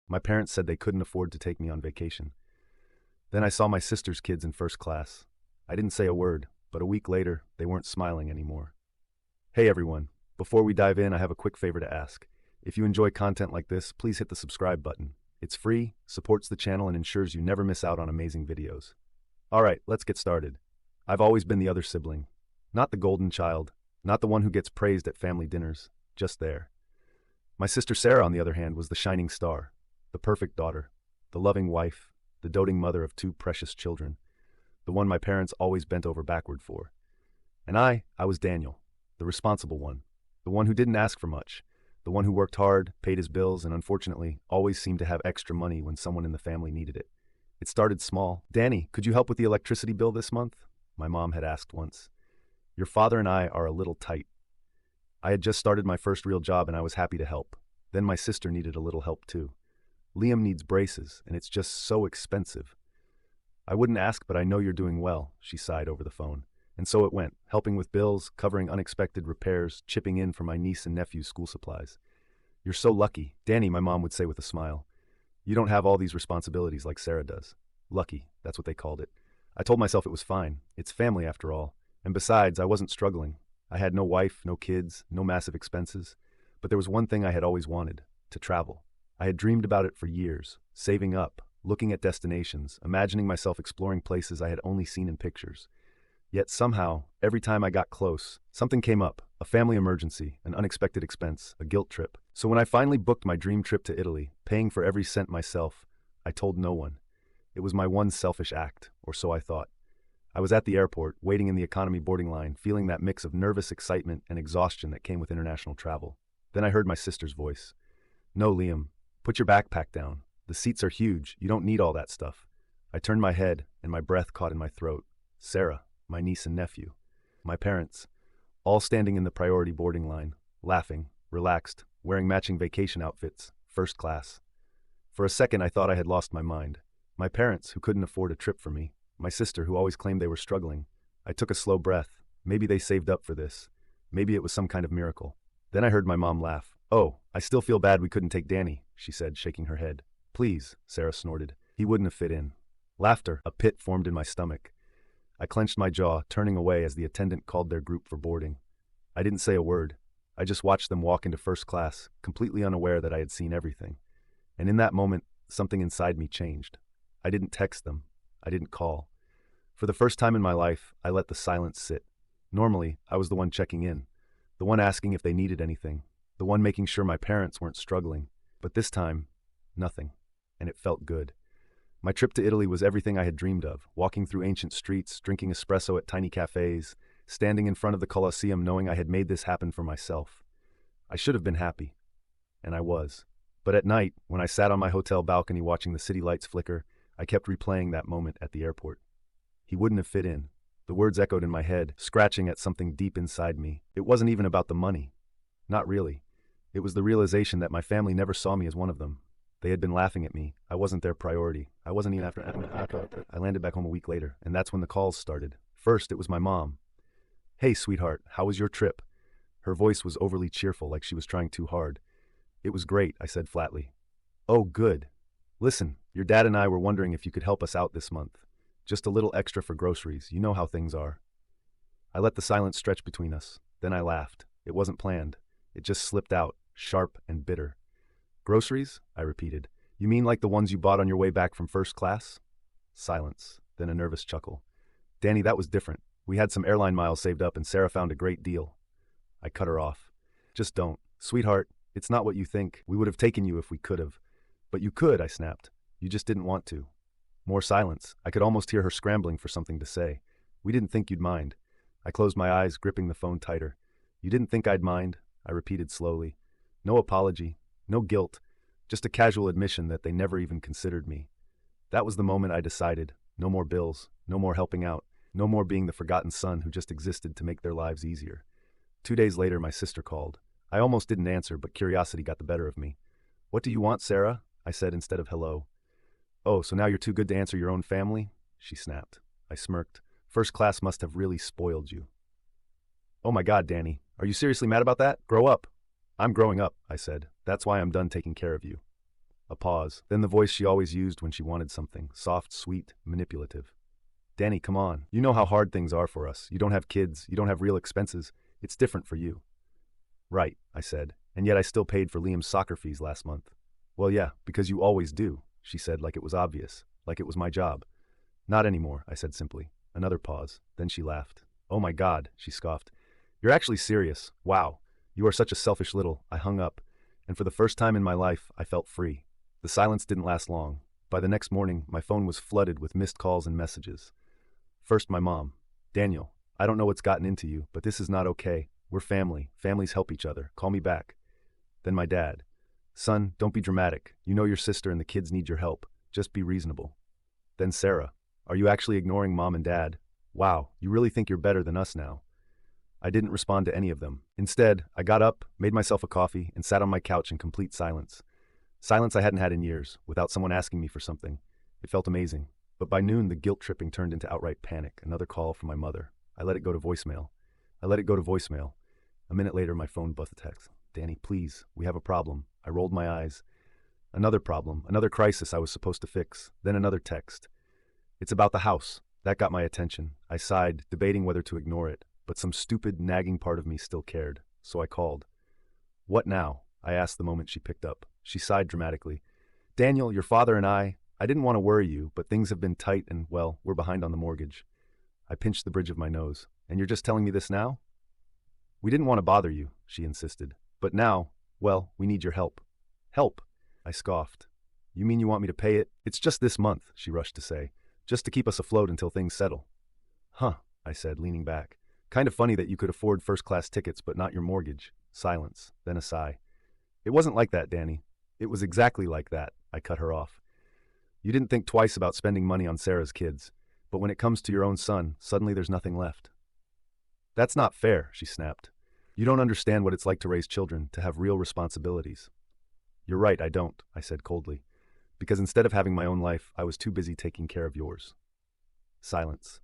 My parents said they couldn't afford to take me on vacation. Then I saw my sister's kids in first class. I didn't say a word, but a week later, they weren't smiling anymore. Hey everyone, before we dive in, I have a quick favor to ask. If you enjoy content like this, please hit the subscribe button. It's free, supports the channel, and ensures you never miss out on amazing videos. Alright, let's get started. I've always been the other sibling. Not the golden child, not the one who gets praised at family dinners, just there. My sister Sarah, on the other hand, was the shining star, the perfect daughter, the loving wife, the doting mother of two precious children, the one my parents always bent over backward for. And I was Daniel, the responsible one, the one who didn't ask for much, the one who worked hard, paid his bills, and unfortunately always seemed to have extra money when someone in the family needed it. It started small. "Danny, could you help with the electricity bill this month?" my mom had asked once. "Your father and I are a little tight." I had just started my first real job and I was happy to help. Then my sister needed a little help too. "Liam needs braces and it's just so expensive." "I wouldn't ask, but I know you're doing well," she sighed over the phone. And so it went, helping with bills, covering unexpected repairs, chipping in for my niece and nephew's school supplies. "You're so lucky, Danny," my mom would say with a smile. "You don't have all these responsibilities like Sarah does." Lucky, that's what they called it. I told myself it was fine. It's family after all. And besides, I wasn't struggling. I had no wife, no kids, no massive expenses. But there was one thing I had always wanted: to travel. I had dreamed about it for years, saving up, looking at destinations, imagining myself exploring places I had only seen in pictures. Yet somehow, every time I got close, something came up: a family emergency, an unexpected expense, a guilt trip. So when I finally booked my dream trip to Italy, paying for every cent myself, I told no one. It was my one selfish act, or so I thought. I was at the airport, waiting in the economy boarding line, feeling that mix of nervous excitement and exhaustion that came with international travel. Then I heard my sister's voice. "No, Liam, put your backpack down. The seats are huge. You don't need all that stuff." I turned my head, and my breath caught in my throat. Sarah, my niece and nephew, my parents, all standing in the priority boarding line, laughing, relaxed, wearing matching vacation outfits, first class. For a second I thought I had lost my mind. My parents, who couldn't afford a trip for me, my sister, who always claimed they were struggling. I took a slow breath. Maybe they saved up for this. Maybe it was some kind of miracle. Then I heard my mom laugh. "Oh, I still feel bad we couldn't take Danny," she said, shaking her head. "Please," Sarah snorted. "He wouldn't have fit in." Laughter, a pit formed in my stomach. I clenched my jaw, turning away as the attendant called their group for boarding. I didn't say a word. I just watched them walk into first class, completely unaware that I had seen everything. And in that moment, something inside me changed. I didn't text them. I didn't call. For the first time in my life, I let the silence sit. Normally, I was the one checking in, the one asking if they needed anything, the one making sure my parents weren't struggling. But this time, nothing. And it felt good. My trip to Italy was everything I had dreamed of: walking through ancient streets, drinking espresso at tiny cafes, standing in front of the Colosseum knowing I had made this happen for myself. I should have been happy. And I was. But at night, when I sat on my hotel balcony watching the city lights flicker, I kept replaying that moment at the airport. He wouldn't have fit in. The words echoed in my head, scratching at something deep inside me. It wasn't even about the money. Not really. It was the realization that my family never saw me as one of them. They had been laughing at me. I wasn't their priority. I wasn't even after. I landed back home a week later, and that's when the calls started. First, it was my mom. "Hey, sweetheart, how was your trip?" Her voice was overly cheerful, like she was trying too hard. "It was great," I said flatly. "Oh, good. Listen, your dad and I were wondering if you could help us out this month. Just a little extra for groceries. You know how things are." I let the silence stretch between us. Then I laughed. It wasn't planned. It just slipped out, sharp and bitter. "Groceries?" I repeated. "You mean like the ones you bought on your way back from first class?" Silence, then a nervous chuckle. "Danny, that was different. We had some airline miles saved up and Sarah found a great deal." I cut her off. "Just don't. Sweetheart, it's not what you think. We would have taken you if we could have." "But you could," I snapped. "You just didn't want to." More silence. I could almost hear her scrambling for something to say. "We didn't think you'd mind." I closed my eyes, gripping the phone tighter. "You didn't think I'd mind?" I repeated slowly. No apology, no guilt, just a casual admission that they never even considered me. That was the moment I decided. No more bills, no more helping out, no more being the forgotten son who just existed to make their lives easier. 2 days later, my sister called. I almost didn't answer, but curiosity got the better of me. "What do you want, Sarah?" I said instead of hello. "Oh, so now you're too good to answer your own family?" she snapped. I smirked. "First class must have really spoiled you." "Oh my God, Danny, are you seriously mad about that? Grow up." "I'm growing up," I said. "That's why I'm done taking care of you." A pause, then the voice she always used when she wanted something, soft, sweet, manipulative. Danny, come on. You know how hard things are for us. You don't have kids. You don't have real expenses. It's different for you. Right, I said, and yet I still paid for Liam's soccer fees last month. Well, yeah, because you always do, she said like it was obvious, like it was my job. Not anymore, I said simply. Another pause. Then she laughed. Oh my God, she scoffed. You're actually serious. Wow. You are such a selfish little. I hung up, and for the first time in my life, I felt free. The silence didn't last long. By the next morning, my phone was flooded with missed calls and messages. First, my mom. Daniel, I don't know what's gotten into you, but this is not okay. We're family. Families help each other. Call me back. Then my dad. Son, don't be dramatic. You know your sister and the kids need your help. Just be reasonable. Then Sarah. Are you actually ignoring Mom and Dad? Wow, you really think you're better than us now. I didn't respond to any of them. Instead, I got up, made myself a coffee, and sat on my couch in complete silence. Silence I hadn't had in years, without someone asking me for something. It felt amazing. But by noon, the guilt tripping turned into outright panic. Another call from my mother. I let it go to voicemail. A minute later, my phone buzzed a text. Danny, please, we have a problem. I rolled my eyes. Another problem, another crisis I was supposed to fix. Then another text. It's about the house. That got my attention. I sighed, debating whether to ignore it, but some stupid, nagging part of me still cared. So I called. What now? I asked the moment she picked up. She sighed dramatically. Daniel, your father and I didn't want to worry you, but things have been tight and, well, we're behind on the mortgage. I pinched the bridge of my nose. And you're just telling me this now? We didn't want to bother you, she insisted. But now, well, we need your help. Help? I scoffed. You mean you want me to pay it? It's just this month, she rushed to say. Just to keep us afloat until things settle. Huh, I said, leaning back. Kind of funny that you could afford first-class tickets but not your mortgage. Silence, then a sigh. It wasn't like that, Danny. It was exactly like that, I cut her off. You didn't think twice about spending money on Sarah's kids, but when it comes to your own son, suddenly there's nothing left. That's not fair, she snapped. You don't understand what it's like to raise children, to have real responsibilities. You're right, I don't, I said coldly, because instead of having my own life, I was too busy taking care of yours. Silence.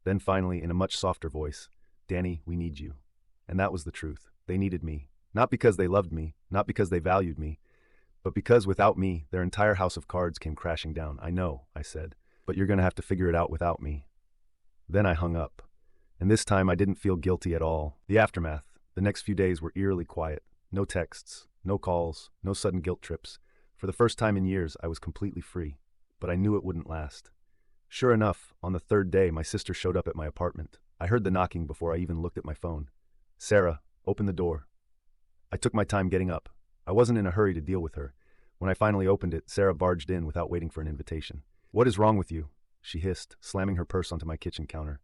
Then finally, in a much softer voice, Danny, we need you. And that was the truth. They needed me. Not because they loved me, not because they valued me, but because without me, their entire house of cards came crashing down. I know, I said, but you're going to have to figure it out without me. Then I hung up. And this time I didn't feel guilty at all. The aftermath, the next few days were eerily quiet. No texts, no calls, no sudden guilt trips. For the first time in years, I was completely free. But I knew it wouldn't last. Sure enough, on the third day, my sister showed up at my apartment. I heard the knocking before I even looked at my phone. Sarah, open the door. I took my time getting up. I wasn't in a hurry to deal with her. When I finally opened it, Sarah barged in without waiting for an invitation. What is wrong with you? She hissed, slamming her purse onto my kitchen counter.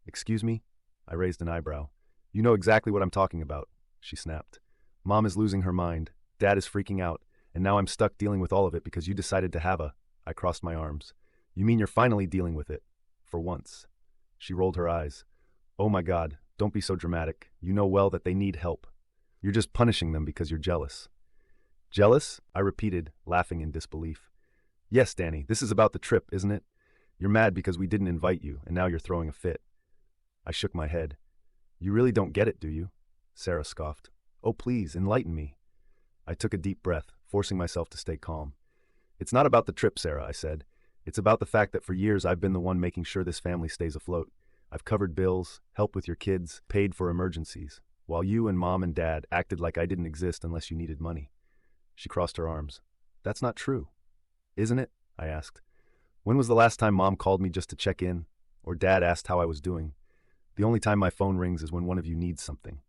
Excuse me? I raised an eyebrow. You know exactly what I'm talking about, she snapped. Mom is losing her mind. Dad is freaking out. And now I'm stuck dealing with all of it because you decided to have a... I crossed my arms. You mean you're finally dealing with it? For once. She rolled her eyes. Oh my God, don't be so dramatic. You know well that they need help. You're just punishing them because you're jealous. Jealous? I repeated, laughing in disbelief. Yes, Danny, this is about the trip, isn't it? You're mad because we didn't invite you, and now you're throwing a fit. I shook my head. You really don't get it, do you? Sarah scoffed. Oh, please, enlighten me. I took a deep breath, forcing myself to stay calm. It's not about the trip, Sarah, I said. It's about the fact that for years I've been the one making sure this family stays afloat. I've covered bills, helped with your kids, paid for emergencies, while you and Mom and Dad acted like I didn't exist unless you needed money. She crossed her arms. That's not true. Isn't it? I asked. When was the last time Mom called me just to check in? Or Dad asked how I was doing? The only time my phone rings is when one of you needs something.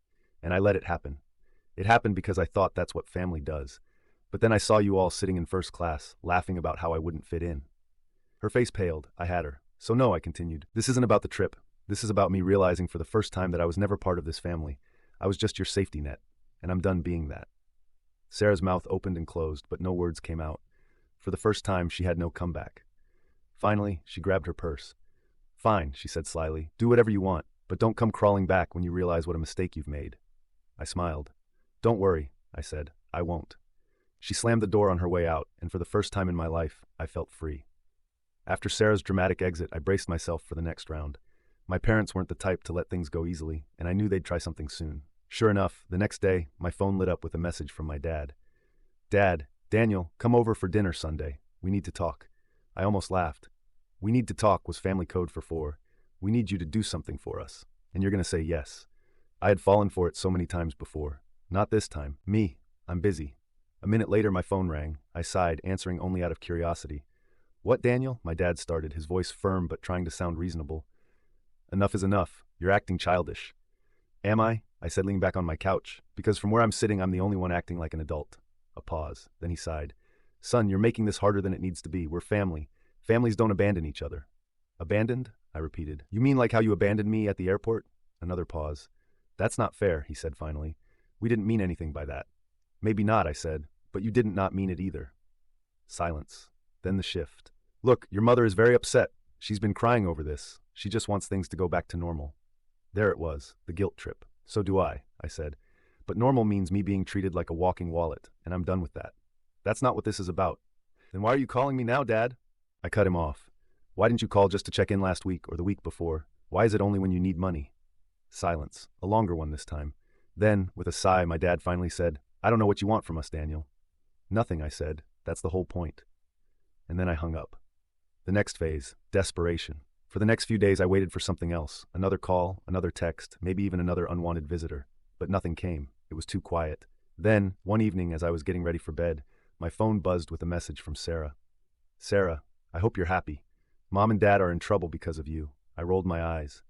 And I let it happen. It happened because I thought that's what family does. But then I saw you all sitting in first class, laughing about how I wouldn't fit in. Her face paled. I had her. So no, I continued. This isn't about the trip. This is about me realizing for the first time that I was never part of this family. I was just your safety net. And I'm done being that. Sarah's mouth opened and closed, but no words came out. For the first time, she had no comeback. Finally, she grabbed her purse. Fine, she said slyly. Do whatever you want, but don't come crawling back when you realize what a mistake you've made. I smiled. Don't worry, I said. I won't. She slammed the door on her way out, and for the first time in my life, I felt free. After Sarah's dramatic exit, I braced myself for the next round. My parents weren't the type to let things go easily, and I knew they'd try something soon. Sure enough, the next day, my phone lit up with a message from my dad. Dad, "Daniel, come over for dinner Sunday. We need to talk." I almost laughed. "We need to talk" was family code for four. "We need you to do something for us. And you're going to say yes." I had fallen for it so many times before. Not this time. "Me. I'm busy." A minute later, my phone rang. I sighed, answering only out of curiosity. "What, Daniel?" My dad started, his voice firm but trying to sound reasonable. "Enough is enough. You're acting childish." "Am I?" I said, leaning back on my couch, because from where I'm sitting, I'm the only one acting like an adult. A pause. Then he sighed. "Son, you're making this harder than it needs to be. We're family. Families don't abandon each other." "Abandoned?" I repeated. "You mean like how you abandoned me at the airport?" Another pause. "That's not fair," he said finally. "We didn't mean anything by that." "Maybe not," I said, "but you didn't not mean it either." Silence. Then the shift. "Look, your mother is very upset. She's been crying over this. She just wants things to go back to normal." There it was, the guilt trip. "So do I," I said. "But normal means me being treated like a walking wallet, and I'm done with that. That's not what this is about." "Then why are you calling me now, Dad?" I cut him off. "Why didn't you call just to check in last week or the week before? Why is it only when you need money?" Silence, a longer one this time. Then, with a sigh, my dad finally said, "I don't know what you want from us, Daniel." "Nothing," I said. "That's the whole point." And then I hung up. The next phase, desperation. For the next few days, I waited for something else. Another call, another text, maybe even another unwanted visitor. But nothing came. It was too quiet. Then, one evening, as I was getting ready for bed, my phone buzzed with a message from Sarah. "Sarah, I hope you're happy. Mom and Dad are in trouble because of you." I rolled my eyes.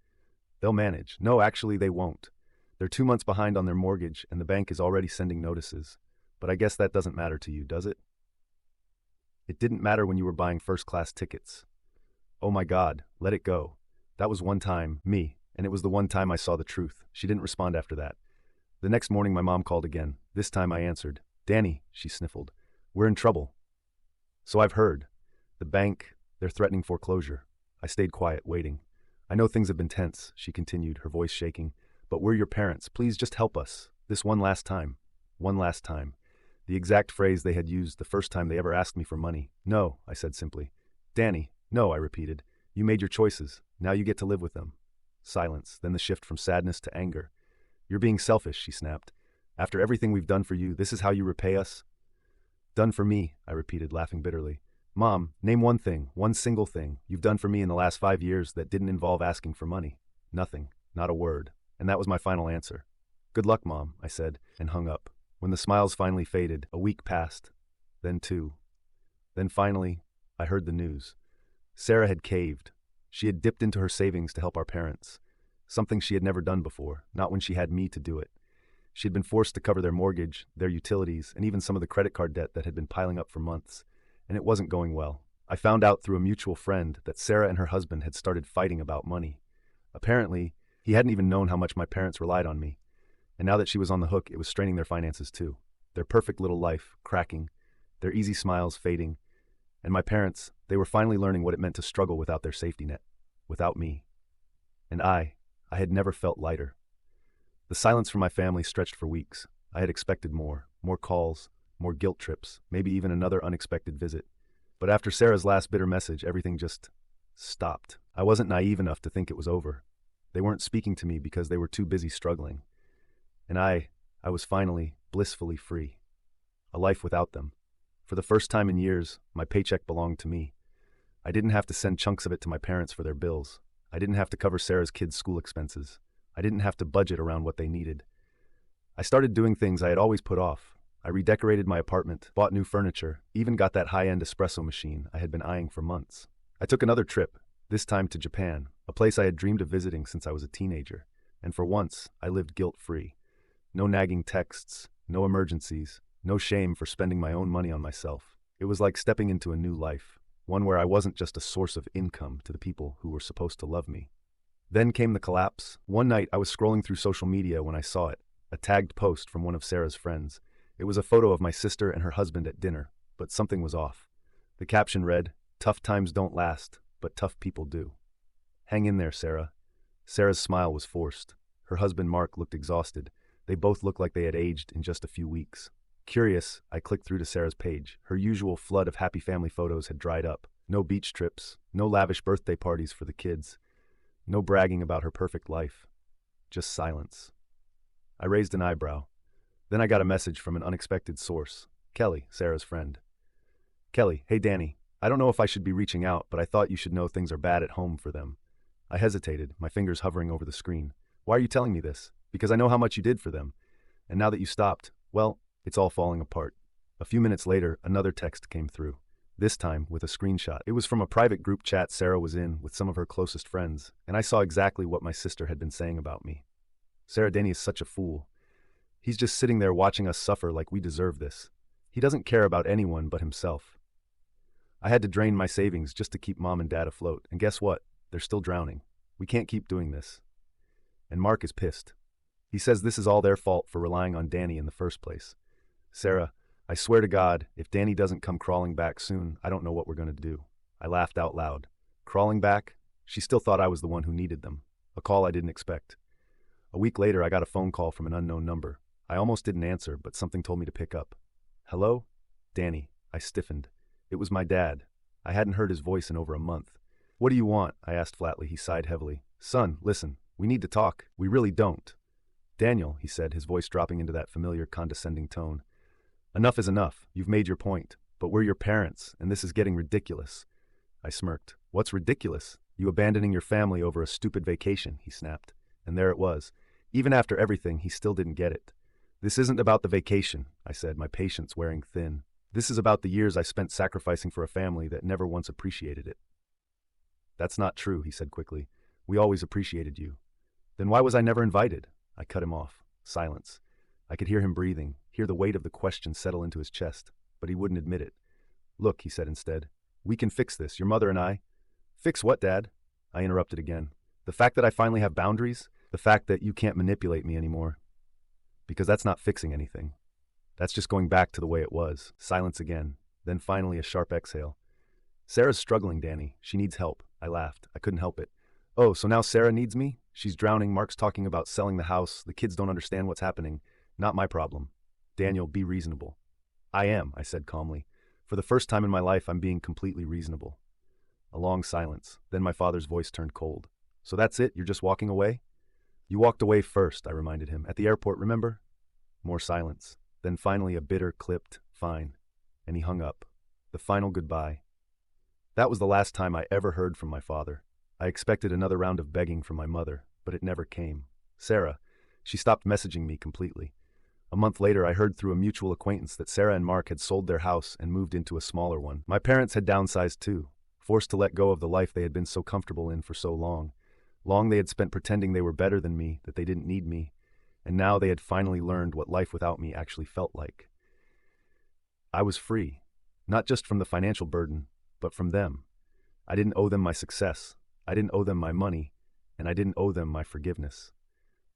"They'll manage." "No, actually, they won't. They're 2 months behind on their mortgage, and the bank is already sending notices. But I guess that doesn't matter to you, does it?" "It didn't matter when you were buying first-class tickets." "Oh my God, let it go. That was one time, me, and it was the one time I saw the truth." She didn't respond after that. The next morning, my mom called again. This time I answered. "Danny," she sniffled, "we're in trouble." "So I've heard. The bank, they're threatening foreclosure." I stayed quiet, waiting. "I know things have been tense," she continued, her voice shaking, "but we're your parents. Please just help us. This one last time." One last time. The exact phrase they had used the first time they ever asked me for money. "No," I said simply. "Danny." "No," I repeated. "You made your choices. Now you get to live with them." Silence, then the shift from sadness to anger. "You're being selfish," she snapped. "After everything we've done for you, this is how you repay us?" "Done for me," I repeated, laughing bitterly. "Mom, name one thing, one single thing, you've done for me in the last 5 years that didn't involve asking for money." Nothing, not a word, and that was my final answer. "Good luck, Mom," I said, and hung up. When the smiles finally faded, a week passed, then 2. Then finally, I heard the news. Sarah had caved. She had dipped into her savings to help our parents, something she had never done before, not when she had me to do it. She had been forced to cover their mortgage, their utilities, and even some of the credit card debt that had been piling up for months, and it wasn't going well. I found out through a mutual friend that Sarah and her husband had started fighting about money. Apparently, he hadn't even known how much my parents relied on me, and now that she was on the hook, it was straining their finances too. Their perfect little life, cracking, their easy smiles fading, and my parents, they were finally learning what it meant to struggle without their safety net, without me. And I had never felt lighter. The silence from my family stretched for weeks. I had expected more calls, more guilt trips, maybe even another unexpected visit. But after Sarah's last bitter message, everything just stopped. I wasn't naive enough to think it was over. They weren't speaking to me because they were too busy struggling. And I was finally, blissfully free. A life without them. For the first time in years, my paycheck belonged to me. I didn't have to send chunks of it to my parents for their bills. I didn't have to cover Sarah's kids' school expenses. I didn't have to budget around what they needed. I started doing things I had always put off. I redecorated my apartment, bought new furniture, even got that high-end espresso machine I had been eyeing for months. I took another trip, this time to Japan, a place I had dreamed of visiting since I was a teenager. And for once, I lived guilt-free. No nagging texts, no emergencies, no shame for spending my own money on myself. It was like stepping into a new life, one where I wasn't just a source of income to the people who were supposed to love me. Then came the collapse. One night, I was scrolling through social media when I saw it, a tagged post from one of Sarah's friends. It was a photo of my sister and her husband at dinner, but something was off. The caption read, "Tough times don't last, but tough people do." "Hang in there, Sarah." Sarah's smile was forced. Her husband Mark looked exhausted. They both looked like they had aged in just a few weeks. Curious, I clicked through to Sarah's page. Her usual flood of happy family photos had dried up. No beach trips, no lavish birthday parties for the kids, no bragging about her perfect life. Just silence. I raised an eyebrow. Then I got a message from an unexpected source. Kelly, Sarah's friend. Kelly, hey Danny, I don't know if I should be reaching out, but I thought you should know things are bad at home for them. I hesitated, my fingers hovering over the screen. Why are you telling me this? Because I know how much you did for them. And now that you stopped, well, it's all falling apart. A few minutes later, another text came through. This time with a screenshot. It was from a private group chat Sarah was in with some of her closest friends, and I saw exactly what my sister had been saying about me. Sarah, Danny is such a fool. He's just sitting there watching us suffer like we deserve this. He doesn't care about anyone but himself. I had to drain my savings just to keep Mom and Dad afloat, and guess what? They're still drowning. We can't keep doing this. And Mark is pissed. He says this is all their fault for relying on Danny in the first place. Sarah, I swear to God, if Danny doesn't come crawling back soon, I don't know what we're going to do. I laughed out loud. Crawling back? She still thought I was the one who needed them. A call I didn't expect. A week later, I got a phone call from an unknown number. I almost didn't answer, but something told me to pick up. Hello? Danny. I stiffened. It was my dad. I hadn't heard his voice in over a month. What do you want? I asked flatly. He sighed heavily. Son, listen, we need to talk. We really don't. Daniel, he said, his voice dropping into that familiar condescending tone. Enough is enough. You've made your point. But we're your parents, and this is getting ridiculous. I smirked. What's ridiculous? You abandoning your family over a stupid vacation, he snapped. And there it was. Even after everything, he still didn't get it. This isn't about the vacation, I said, my patience wearing thin. This is about the years I spent sacrificing for a family that never once appreciated it. That's not true, he said quickly. We always appreciated you. Then why was I never invited? I cut him off. Silence. I could hear him breathing, hear the weight of the question settle into his chest, but he wouldn't admit it. Look, he said instead, we can fix this, your mother and I. Fix what, Dad? I interrupted again. The fact that I finally have boundaries? The fact that you can't manipulate me anymore? Because that's not fixing anything. That's just going back to the way it was. Silence again. Then finally a sharp exhale. Sarah's struggling, Danny. She needs help. I laughed. I couldn't help it. Oh, so now Sarah needs me? She's drowning. Mark's talking about selling the house. The kids don't understand what's happening. Not my problem. Daniel, be reasonable. I am, I said calmly. For the first time in my life, I'm being completely reasonable. A long silence. Then my father's voice turned cold. So that's it? You're just walking away? You walked away first, I reminded him. At the airport, remember? More silence. Then finally a bitter, clipped, fine. And he hung up. The final goodbye. That was the last time I ever heard from my father. I expected another round of begging from my mother, but it never came. Sarah, she stopped messaging me completely. A month later, I heard through a mutual acquaintance that Sarah and Mark had sold their house and moved into a smaller one. My parents had downsized too, forced to let go of the life they had been so comfortable in for so long. Long they had spent pretending they were better than me, that they didn't need me, and now they had finally learned what life without me actually felt like. I was free, not just from the financial burden, but from them. I didn't owe them my success, I didn't owe them my money, and I didn't owe them my forgiveness.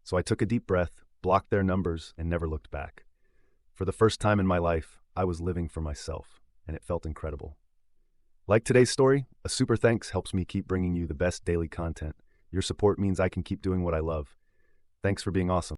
So I took a deep breath, blocked their numbers, and never looked back. For the first time in my life, I was living for myself, and it felt incredible. Like today's story, a super thanks helps me keep bringing you the best daily content. Your support means I can keep doing what I love. Thanks for being awesome.